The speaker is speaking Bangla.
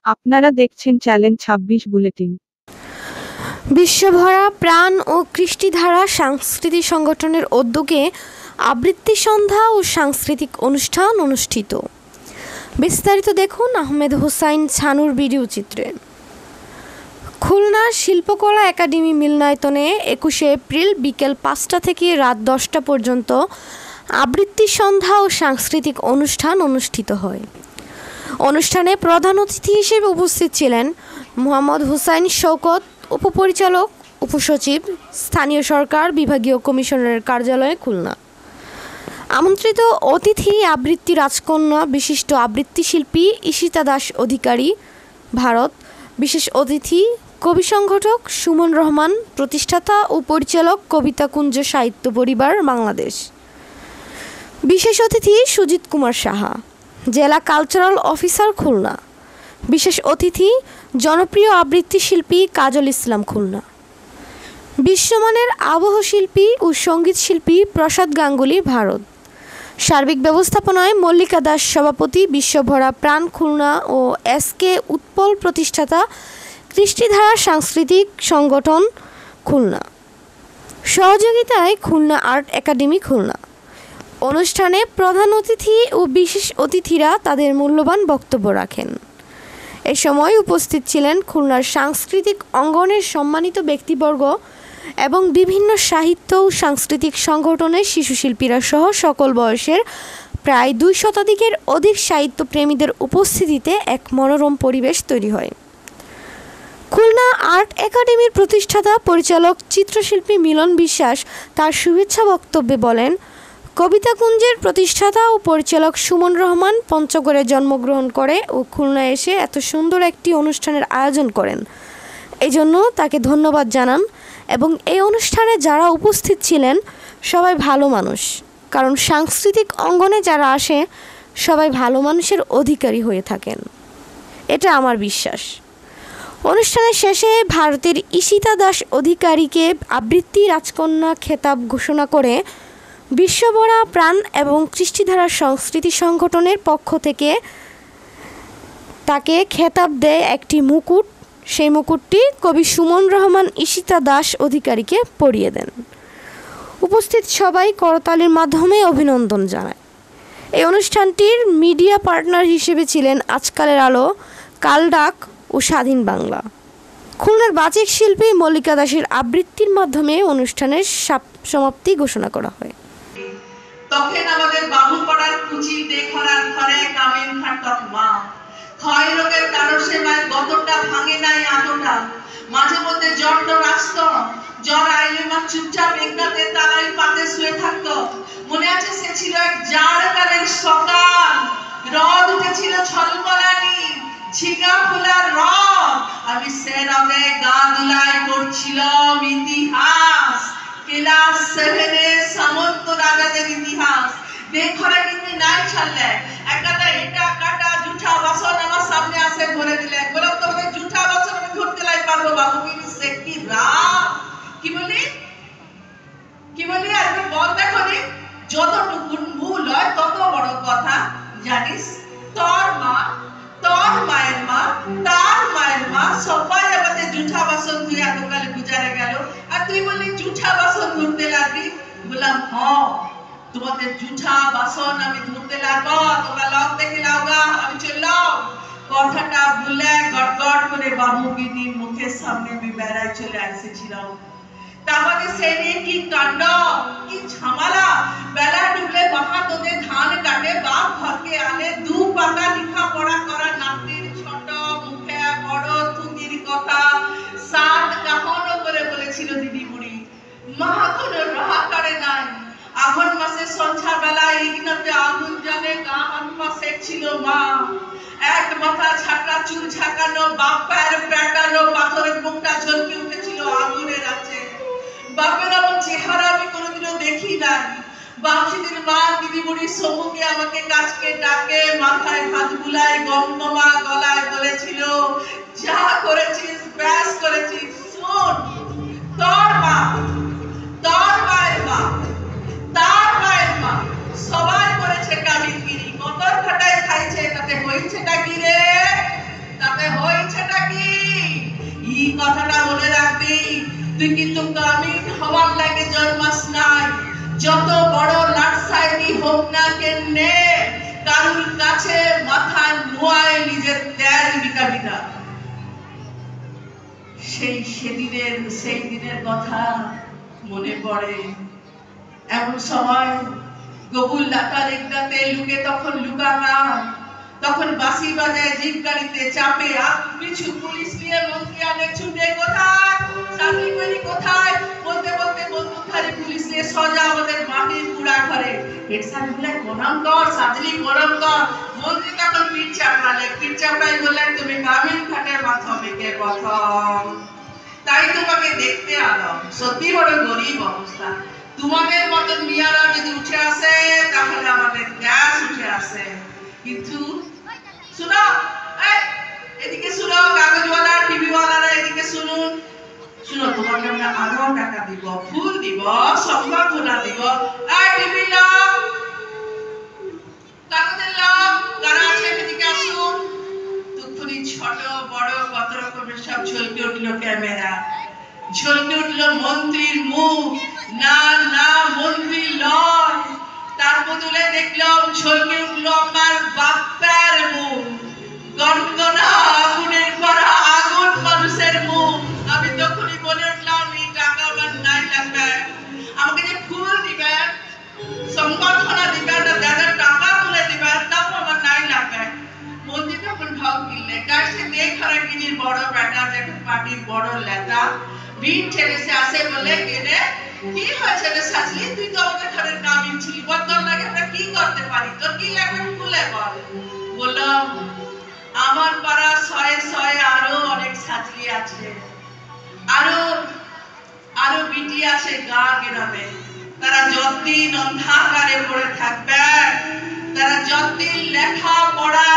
আপনারা দেখছেন চ্যালেঞ্জ ২৬ বুলেটিন। বিশ্বভরা প্রাণ ও কৃষ্টিধারা সাংস্কৃতিক সংগঠনের উদ্যোগে আবৃত্তি সন্ধ্যা ও সাংস্কৃতিক অনুষ্ঠান অনুষ্ঠিত। বিস্তারিত দেখুন আহমেদ হোসাইন ছানুর ভিডিও চিত্রে। খুলনা শিল্পকলা একাডেমি মিলনায়তনে ২১শে এপ্রিল বিকেল ৫টা থেকে রাত ১০টা পর্যন্ত আবৃত্তি সন্ধ্যা ও সাংস্কৃতিক অনুষ্ঠান অনুষ্ঠিত হয়। অনুষ্ঠানে প্রধান অতিথি হিসেবে উপস্থিত ছিলেন মোহাম্মদ হুসাইন শওকত, উপপরিচালক, উপসচিব, স্থানীয় সরকার বিভাগীয় কমিশনারের কার্যালয়, খুলনা। আমন্ত্রিত অতিথি আবৃত্তি রাজকন্যা বিশিষ্ট আবৃত্তি শিল্পী ঈশিতা দাস অধিকারী, ভারত। বিশেষ অতিথি কবি সংগঠক সুমন রহমান, প্রতিষ্ঠাতা ও পরিচালক কবিতাকুঞ্জ সাহিত্য পরিবার, বাংলাদেশ। বিশেষ অতিথি সুজিত কুমার সাহা, জেলা কালচারাল অফিসার, খুলনা। বিশেষ অতিথি জনপ্রিয় আবৃত্তি শিল্পী কাজল ইসলাম, খুলনা। বিশ্বমানের আবহ শিল্পী ও সঙ্গীত শিল্পী প্রসাদ গাঙ্গুলি, ভারত। সার্বিক ব্যবস্থাপনায় মল্লিকা দাস সভাপতি, বিশ্বভরা প্রাণ, খুলনা ও এসকে উৎপল, প্রতিষ্ঠাতা কৃষ্টিধারা সাংস্কৃতিক সংগঠন, খুলনা। সহযোগিতায় খুলনা আর্ট একাডেমি, খুলনা। অনুষ্ঠানে প্রধান অতিথি ও বিশেষ অতিথিরা তাদের মূল্যবান বক্তব্য রাখেন। এ সময় উপস্থিত ছিলেন খুলনার সাংস্কৃতিক অঙ্গনের সম্মানিত ব্যক্তিবর্গ এবং বিভিন্ন সাহিত্য ও সাংস্কৃতিক সংগঠনের শিশুশিল্পীরা সহ সকল বয়সের প্রায় ২ শতাধিকের অধিক সাহিত্যপ্রেমীদের উপস্থিতিতে এক মনোরম পরিবেশ তৈরি হয়। খুলনা আর্ট একাডেমির প্রতিষ্ঠাতা পরিচালক চিত্রশিল্পী মিলন বিশ্বাস তার শুভেচ্ছা বক্তব্যে বলেন, কবিতাকুঞ্জের প্রতিষ্ঠাতা ও পরিচালক সুমন রহমান পঞ্চগড়ে জন্মগ্রহণ করে ও খুলনা এসে এত সুন্দর একটি অনুষ্ঠানের আয়োজন করেন। এই জন্য তাকে ধন্যবাদ জানান এবং এই অনুষ্ঠানে যারা উপস্থিত ছিলেন সবাই ভালো মানুষ, কারণ সাংস্কৃতিক অঙ্গনে যারা আসে সবাই ভালো মানুষের অধিকারী হয়ে থাকেন, এটা আমার বিশ্বাস। অনুষ্ঠানের শেষে ভারতের ঈশিতা দাস অধিকারীকে আবৃত্তি রাজকন্যা খেতাব ঘোষণা করে বিশ্বভরা প্রাণ এবং কৃষ্টিধারা সংস্কৃতি সংগঠনের পক্ষ থেকে তাকে খেতাব দেয় একটি মুকুট। সেই মুকুটটি কবি সুমন রহমান ঈশিতা দাস অধিকারীকে পরিয়ে দেন। উপস্থিত সবাই করতালির মাধ্যমে অভিনন্দন জানায়। এই অনুষ্ঠানটির মিডিয়া পার্টনার হিসেবে ছিলেন আজকালের আলো, কালডাক ও স্বাধীন বাংলা। খুলনার বাচিক শিল্পী মল্লিকা দাসের আবৃত্তির মাধ্যমে অনুষ্ঠানের সমাপ্তি ঘোষণা করা হয়। তখন আমাদের বাবু পড়ার কুচি দেখরার ঘরে কামেন খাটক মা, ক্ষয় রোগের কারো সেবায় গতটা ভাঙে নাই আতটা, মাঝে মধ্যে জ্বর তো আসত, জ্বর আইলে মা চুপচাপ একদাতে তালাই পাতে শুয়ে থাকতো। মনে আছে সে ছিল এক জাড়কালের সকাল, রদ উঠেছিল ছলমলানি, ঝিঙা ফুলার রদ, আমি সে রদে গা দুলাই করছিলাম ইতিহাস, ক্লাস 7-এ সামন্ত রাজাদের ইতিহাস। দেখরে কিন্তু নাই ছাড়লে একটা এটা কাটা জুঠা বাসন আমার সামনে আসে ধরে দিলে, বলো তোমাদের জুঠা বাসন আমি ধরতে লাই পারবো বাবু, কিন্তু সে কি রাগ, কি বলি আজকে বল দেখো নি, যতটুকু ভুল হয় তত বড় কথা জানিস। তোর মা, তোর মায়ের মা, তার মায়ের মা সবাই আমাদের জুঠা বাসন ধুয়ে এতকালে গুজারে গেল, আর তুই বললি জুঠা বাসন ধরতে লাগবি। বললাম হ্যাঁ, তোমাদের জুঠা বাসন আমি ধরতে লাগবো, তোমরা লক দেখে লাওগা, আমি চললাম। কথাটা বলে গড়গড় করে বাবু গিনি মুখের সামনে আমি বেড়ায় চলে এসেছিলাম। তাহলে সে নিয়ে কি কাণ্ড, কি ঝামেলা, বেলা ডুবলে বাহা তোদের ধান কাটে, বাপ ঘরকে আনে, 2 পাতা লিখা পড়া করা নাতির ছোট মুখে বড় তুমির কথা 7 কাহনো করে বলেছিল দিদি বুড়ি। মা কোনো রাহা করে নাই। আঘন মাসে সন্ধ্যা বেলা ইগনতে আগুন জ্বলে, গা হাত পা সেকছিল মা। এক মাথা ছাটা চুল ঝাঁকানো, বাপ পায়ের পেটানো, পাথরের মুখটা ঝলকে উঠেছিল আগুনের আছে। বাপের এমন চেহারা আমি কোনোদিনও দেখি নাই। বাপসিদের মা দিদি বুড়ির সম্মুখে আমাকে কাছকে ডাকে, মাথায় হাত বুলায়, গমগমা গলায় বলেছিল, যা করেছিস ব্যাস করেছিস, শোন তোর মা, তোর মায়ের মা, তার মায়ের মা সবাই করেছে কাবিনগিরি, কত খাটায় খাইছে, তাতে হয়েছেটা কি রে? তাতে হোক না কেনে কারুর কাছে মাথা নোয়ায় নিজের তেজ বিকাবি না। সেই দিনের কথা মনে পড়ে। এমন সময় গবুল লাটা রেগদাতে লুকে তখন লুকানা, তখন বাঁশি বাজায়, জিপ গাড়িতে চাপে, পিছু পুলিশ নিয়ে মন্ত্রী আনে ছুটে, কোথায় সাজলি করি কোথায়, বলতে বলতে বন্দুকধারী পুলিশ নিয়ে সোজা আমাদের মাটির কুড়া ঘরে। হেড স্যার বললেন প্রণাম কর সাজলি, প্রণাম কর। মন্ত্রী তখন পিঠ চাপড়াই বললেন তুমি গ্রামীণ ঘাটের মাধ্যমিকে প্রথম, তাই তোমাকে দেখতে আলাম। সত্যি বড় গরিব অবস্থা। তোমাদের মতন মিয়ারা যদি উঠে আসে তাহলে আমাদের গ্যাস উঠে আসে। কিন্তু শুনো, এদিকে শুনো, কাগজওয়ালা টিভিওয়ালারা এদিকে শুনুন, শুনো তোমাকে আমরা আরো টাকা দিব, ফুল দিব, সম্বর্ধনা দিব। টিভি লোক, কাগজের লোক, কারা আছে এদিকে আসুন। তখনই ছোট বড় কত রকমের সব ঝলকে উঠলো ক্যামেরা, ঝলকে উঠলো মন্ত্রীর মুখ। না না, মন্ত্রী লয়, তার বদলে দেখলাম ঝলকে উঠলো আমার বাপ্পার মুখ, গর্দনা আগুনের করা আগুন মানুষের মুখ। আমি তখনই বলে উঠলাম এই টাকা আমার নাই লাগবে, আমাকে যে ফুল দিবেন, সম্বর্ধনা দিবেন, দাদার টাকা তুলে দিবেন, তাও আমার নাই লাগবে। মন্ত্রী তখন ঢক দিলে, কাছে দেখ হারাগিরির বড় বেটা, দেখুন পার্টির বড় নেতা, ভিড় ঠেলে সে আসে বলে, কেনে কি হয়েছে রে সাজলি, তুই তো আমাদের ঘরের নামিন ছিলি, বদল লাগে আমরা কি করতে পারি, তোর কি লাগবে খুলে বল। বললাম আমার পাড়া শয়ে শয়ে আরো অনেক সাজলি আছে, আরো বিটি আছে গা গ্রামে, তারা যতদিন অন্ধকারে পড়ে থাকবে, তারা যতদিন লেখা পড়া